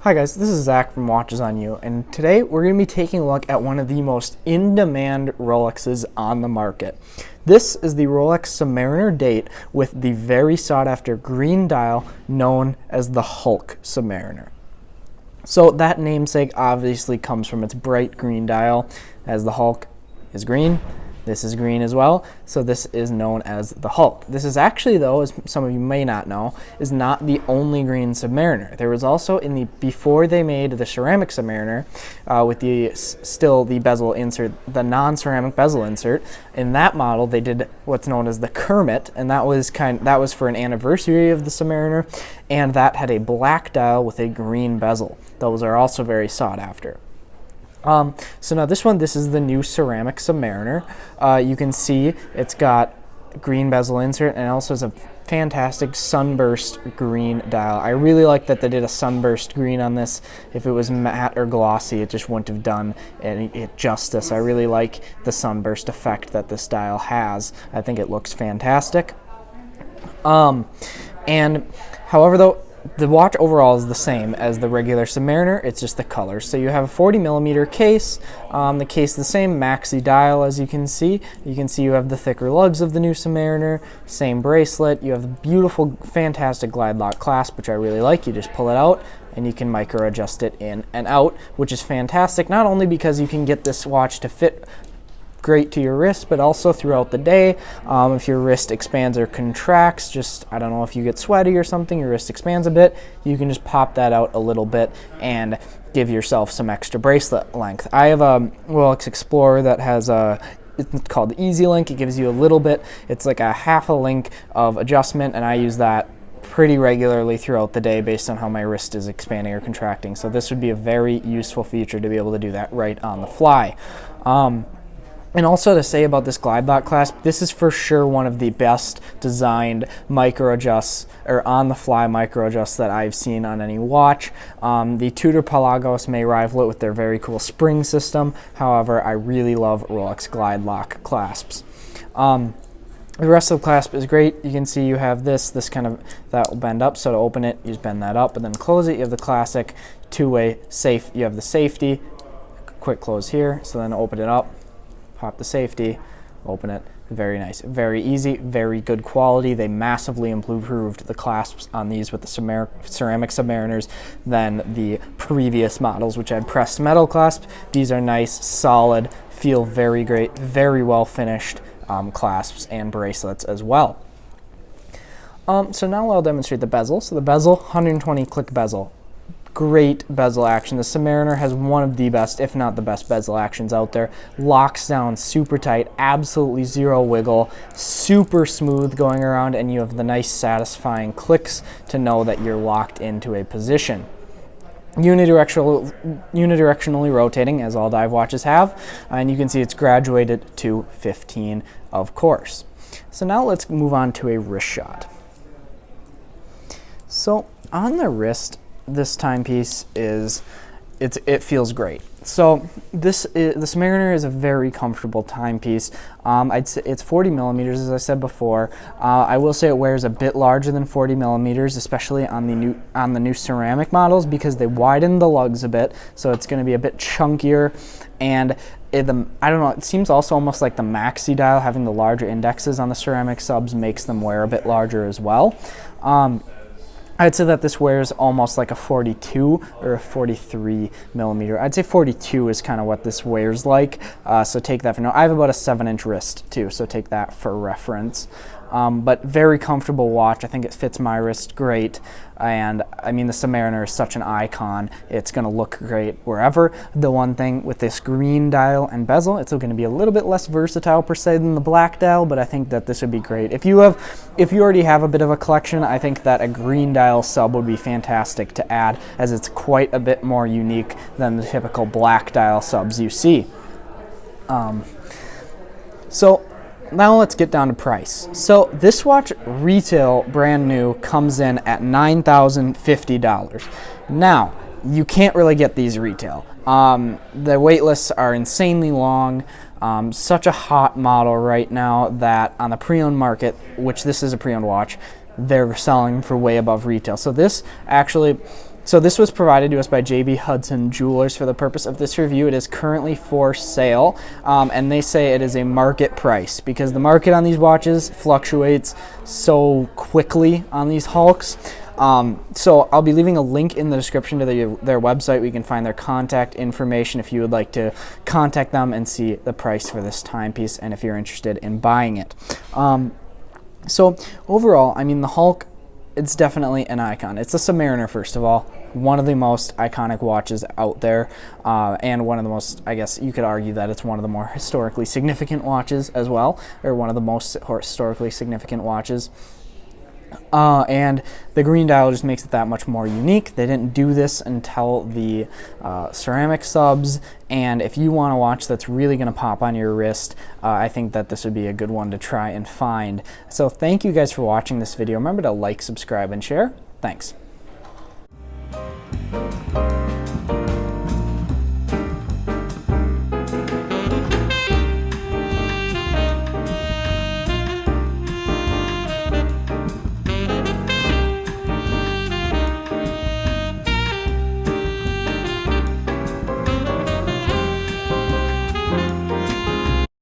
Hi guys, this is Zach from Watches on You, and today we're going to be taking a look at one of the most in-demand Rolexes on the market. This is the Rolex Submariner date with the very sought-after green dial known as the Hulk Submariner. So that namesake obviously comes from its bright green dial, as the Hulk is green. This is green as well, so this is known as the Hulk. This is actually, though, as some of you may not know, is not the only green Submariner. There was also, before they made the ceramic Submariner, with the bezel insert, the non-ceramic bezel insert. In that model, they did what's known as the Kermit, and that was for an anniversary of the Submariner, and that had a black dial with a green bezel. Those are also very sought after. So now this is the new ceramic Submariner. You can see it's got green bezel insert and also has a fantastic sunburst green dial. I really like that they did a sunburst green on this. If it was matte or glossy, it just wouldn't have done it justice. I really like the sunburst effect that this dial has. I think it looks fantastic. And however, though, the watch overall is the same as the regular Submariner, it's just the colors. So you have a 40mm case. The case is the same maxi dial, as you can see. You can see you have the thicker lugs of the new Submariner, same bracelet. You have the beautiful, fantastic glide lock clasp, which I really like. You just pull it out and you can micro adjust it in and out, which is fantastic, not only because you can get this watch to fit great to your wrist, but also throughout the day. If your wrist expands or contracts, I don't know, if you get sweaty or something, your wrist expands a bit, you can just pop that out a little bit and give yourself some extra bracelet length. I have a Rolex Explorer that has it's called the Easy Link. It gives you a little bit, it's like a half a link of adjustment, and I use that pretty regularly throughout the day based on how my wrist is expanding or contracting. So this would be a very useful feature to be able to do that right on the fly. And also to say about this glide lock clasp, this is for sure one of the best designed micro adjusts or on the fly micro adjusts that I've seen on any watch. The Tudor Pelagos may rival it with their very cool spring system. However, I really love Rolex glide lock clasps. The rest of the clasp is great. You can see you have this kind of, that will bend up. So to open it, you just bend that up and then close it. You have the classic two-way safe. You have the safety, quick close here. So then open it up. Pop the safety, open it. Very nice, very easy, very good quality. They massively improved the clasps on these with the ceramic Submariners than the previous models, which had pressed metal clasp. These are nice, solid, feel very great, very well finished clasps and bracelets as well. So now I'll demonstrate the bezel. So the bezel, 120 click bezel. Great bezel action. The Submariner has one of the best, if not the best, bezel actions out there. Locks down super tight, absolutely zero wiggle, super smooth going around, and you have the nice satisfying clicks to know that you're locked into a position. Unidirectionally rotating, as all dive watches have, and you can see it's graduated to 15, of course. So now let's move on to a wrist shot. So on the wrist, this timepiece it feels great. So the Submariner is a very comfortable timepiece. I'd say it's 40mm, as I said before. I will say it wears a bit larger than 40mm, especially on the new ceramic models, because they widen the lugs a bit, so it's going to be a bit chunkier. And I don't know, it seems also almost like the maxi dial, having the larger indexes on the ceramic subs makes them wear a bit larger as well. I'd say that this wears almost like a 42 or a 43mm. I'd say 42 is kind of what this wears like, so take that for now. I have about a 7-inch wrist too, so take that for reference. But very comfortable watch. I think it fits my wrist great, and I mean, the Submariner is such an icon. It's going to look great wherever. The one thing with this green dial and bezel, it's going to be a little bit less versatile per se than the black dial, but I think that this would be great. If you already have a bit of a collection, I think that a green dial sub would be fantastic to add, as it's quite a bit more unique than the typical black dial subs you see. So now let's get down to price. So this watch retail brand new comes in at $9,050. Now, you can't really get these retail. The wait lists are insanely long. Such a hot model right now that on the pre-owned market, which this is a pre-owned watch, they're selling for way above retail. So this actually So this was provided to us by JB Hudson Jewelers for the purpose of this review. It is currently for sale, and they say it is a market price because the market on these watches fluctuates so quickly on these Hulks. So I'll be leaving a link in the description to their website where you can find their contact information if you would like to contact them and see the price for this timepiece and if you're interested in buying it. So overall, I mean, the Hulk, it's definitely an icon. It's a Submariner, first of all, one of the most iconic watches out there, and one of the most, I guess you could argue that it's one of the more historically significant watches as well, or one of the most historically significant watches. And the green dial just makes it that much more unique. They didn't do this until the ceramic subs, and if you want a watch that's really going to pop on your wrist, I think that this would be a good one to try and find. So thank you guys for watching this video. Remember to like, subscribe, and share. Thanks.